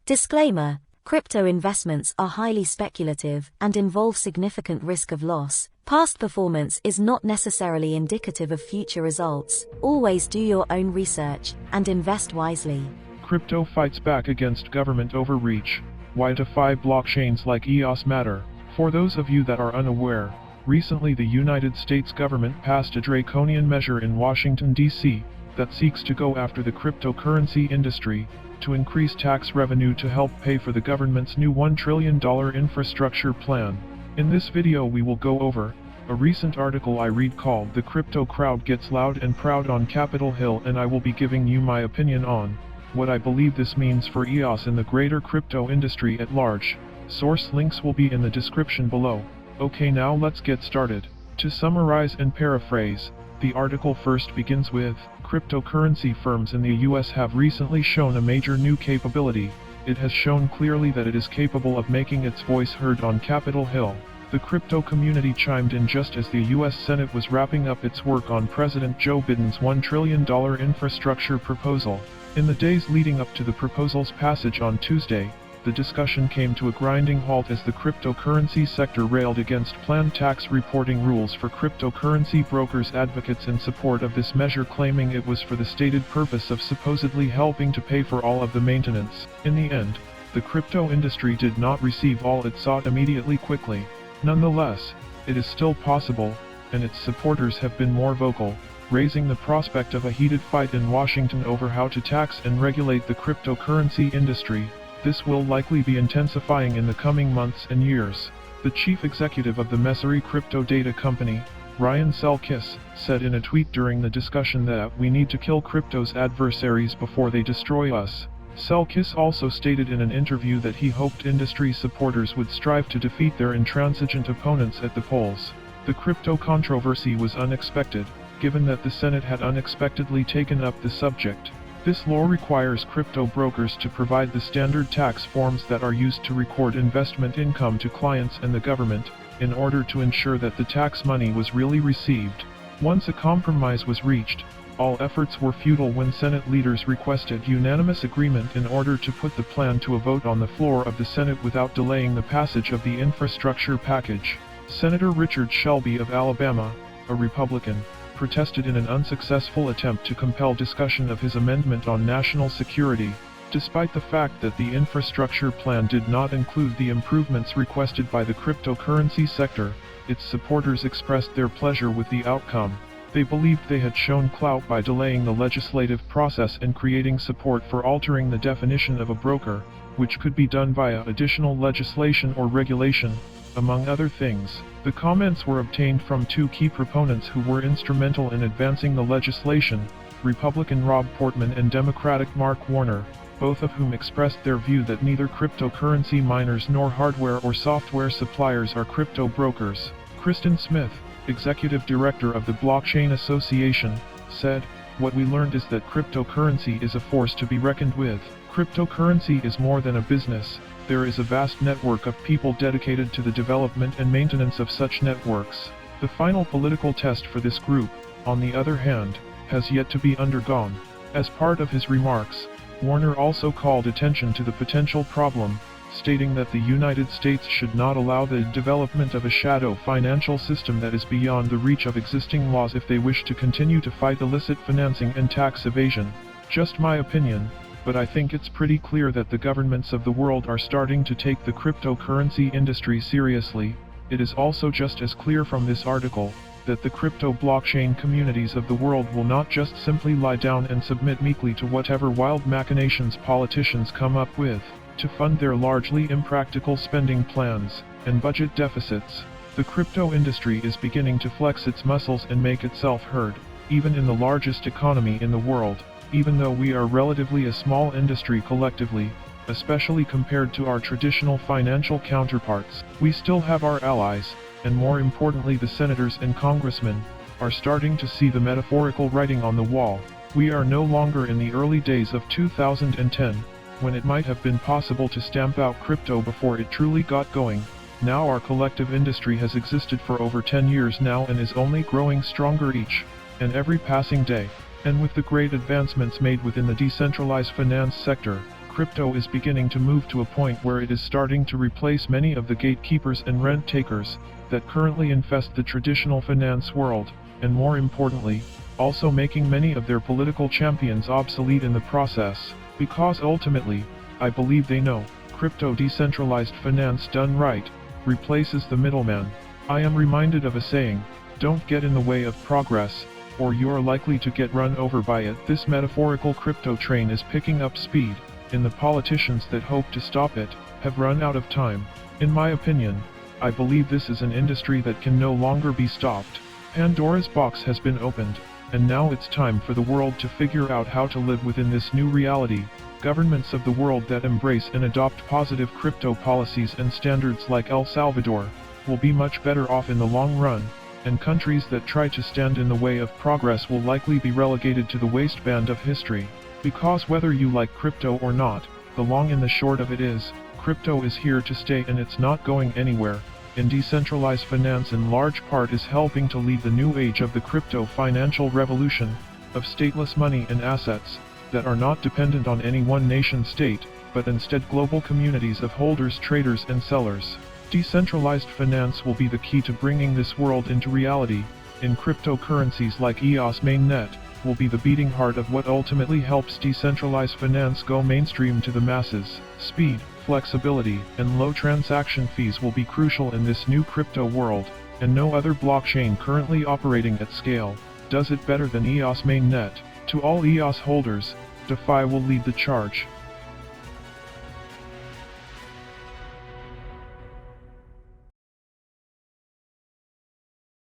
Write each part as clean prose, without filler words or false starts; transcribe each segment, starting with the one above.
Disclaimer: crypto investments are highly speculative and involve significant risk of loss. Past performance is not necessarily indicative of future results. Always do your own research and invest wisely. Crypto fights back against government overreach. Why DeFi blockchains like EOS Matter? For those of you that are unaware, recently the United States government passed a draconian measure in Washington, D.C. that seeks to go after the cryptocurrency industry to increase tax revenue to help pay for the government's new $1 trillion infrastructure plan. In this video we will go over a recent article I read called "The Crypto Crowd Gets Loud and Proud on Capitol Hill," and I will be giving you my opinion on what I believe this means for EOS and the greater crypto industry at large. Source links will be in the description below. Okay, now let's get started. To summarize and paraphrase, the article first begins with, cryptocurrency firms in the US have recently shown a major new capability. It has shown clearly that it is capable of making its voice heard on Capitol Hill. The crypto community chimed in just as the US Senate was wrapping up its work on President Joe Biden's $1 trillion infrastructure proposal. In the days leading up to the proposal's passage on Tuesday, the discussion came to a grinding halt as the cryptocurrency sector railed against planned tax reporting rules for cryptocurrency brokers. Advocates in support of this measure claiming it was for the stated purpose of supposedly helping to pay for all of the maintenance. In the end, the crypto industry did not receive all it sought immediately quickly. Nonetheless, it is still possible, and its supporters have been more vocal, raising the prospect of a heated fight in Washington over how to tax and regulate the cryptocurrency industry. This will likely be intensifying in the coming months and years. The chief executive of the Messari crypto data company, Ryan Selkis, said in a tweet during the discussion that we need to kill crypto's adversaries before they destroy us. Selkis also stated in an interview that he hoped industry supporters would strive to defeat their intransigent opponents at the polls. The crypto controversy was unexpected, given that the Senate had unexpectedly taken up the subject. This law requires crypto brokers to provide the standard tax forms that are used to record investment income to clients and the government, in order to ensure that the tax money was really received. Once a compromise was reached, all efforts were futile when Senate leaders requested unanimous agreement in order to put the plan to a vote on the floor of the Senate without delaying the passage of the infrastructure package. Senator Richard Shelby of Alabama, a Republican, protested in an unsuccessful attempt to compel discussion of his amendment on national security. Despite the fact that the infrastructure plan did not include the improvements requested by the cryptocurrency sector, its supporters expressed their pleasure with the outcome. They believed they had shown clout by delaying the legislative process and creating support for altering the definition of a broker, which could be done via additional legislation or regulation, among other things. The comments were obtained from two key proponents who were instrumental in advancing the legislation, Republican Rob Portman and Democratic Mark Warner, both of whom expressed their view that neither cryptocurrency miners nor hardware or software suppliers are crypto brokers. Kristen Smith, executive director of the Blockchain Association, said, "What we learned is that cryptocurrency is a force to be reckoned with. Cryptocurrency is more than a business. There is a vast network of people dedicated to the development and maintenance of such networks." The final political test for this group, on the other hand, has yet to be undergone. As part of his remarks, Warner also called attention to the potential problem, stating that the United States should not allow the development of a shadow financial system that is beyond the reach of existing laws if they wish to continue to fight illicit financing and tax evasion. Just my opinion, but I think it's pretty clear that the governments of the world are starting to take the cryptocurrency industry seriously. It is also just as clear from this article that the crypto blockchain communities of the world will not just simply lie down and submit meekly to whatever wild machinations politicians come up with to fund their largely impractical spending plans and budget deficits. The crypto industry is beginning to flex its muscles and make itself heard, even in the largest economy in the world. Even though we are relatively a small industry collectively, especially compared to our traditional financial counterparts, we still have our allies, and more importantly the senators and congressmen, are starting to see the metaphorical writing on the wall. We are no longer in the early days of 2010, when it might have been possible to stamp out crypto before it truly got going. Now our collective industry has existed for over 10 years now and is only growing stronger each and every passing day. And with the great advancements made within the decentralized finance sector, crypto is beginning to move to a point where it is starting to replace many of the gatekeepers and rent takers that currently infest the traditional finance world, and more importantly, also making many of their political champions obsolete in the process, because ultimately, I believe they know, crypto decentralized finance done right, replaces the middleman. I am reminded of a saying, don't get in the way of progress, or you are likely to get run over by it. This metaphorical crypto train is picking up speed, and the politicians that hope to stop it, have run out of time. In my opinion, I believe this is an industry that can no longer be stopped. Pandora's box has been opened, and now it's time for the world to figure out how to live within this new reality. Governments of the world that embrace and adopt positive crypto policies and standards like El Salvador, will be much better off in the long run, and countries that try to stand in the way of progress will likely be relegated to the waistband of history. Because whether you like crypto or not, the long and the short of it is, crypto is here to stay and it's not going anywhere, and decentralized finance in large part is helping to lead the new age of the crypto financial revolution, of stateless money and assets, that are not dependent on any one nation state, but instead global communities of holders, traders and sellers. Decentralized finance will be the key to bringing this world into reality, and cryptocurrencies like EOS Mainnet will be the beating heart of what ultimately helps decentralized finance go mainstream to the masses. Speed, flexibility, and low transaction fees will be crucial in this new crypto world, and no other blockchain currently operating at scale does it better than EOS Mainnet. To all EOS holders, DeFi will lead the charge.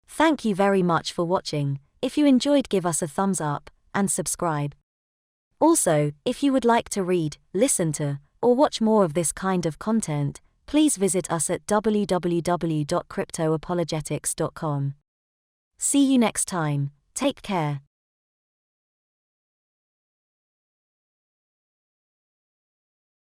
Thank you very much for watching. If you enjoyed, give us a thumbs up and subscribe. Also, if you would like to read, listen to, or watch more of this kind of content, please visit us at www.cryptoapologetics.com. See you next time. Take care.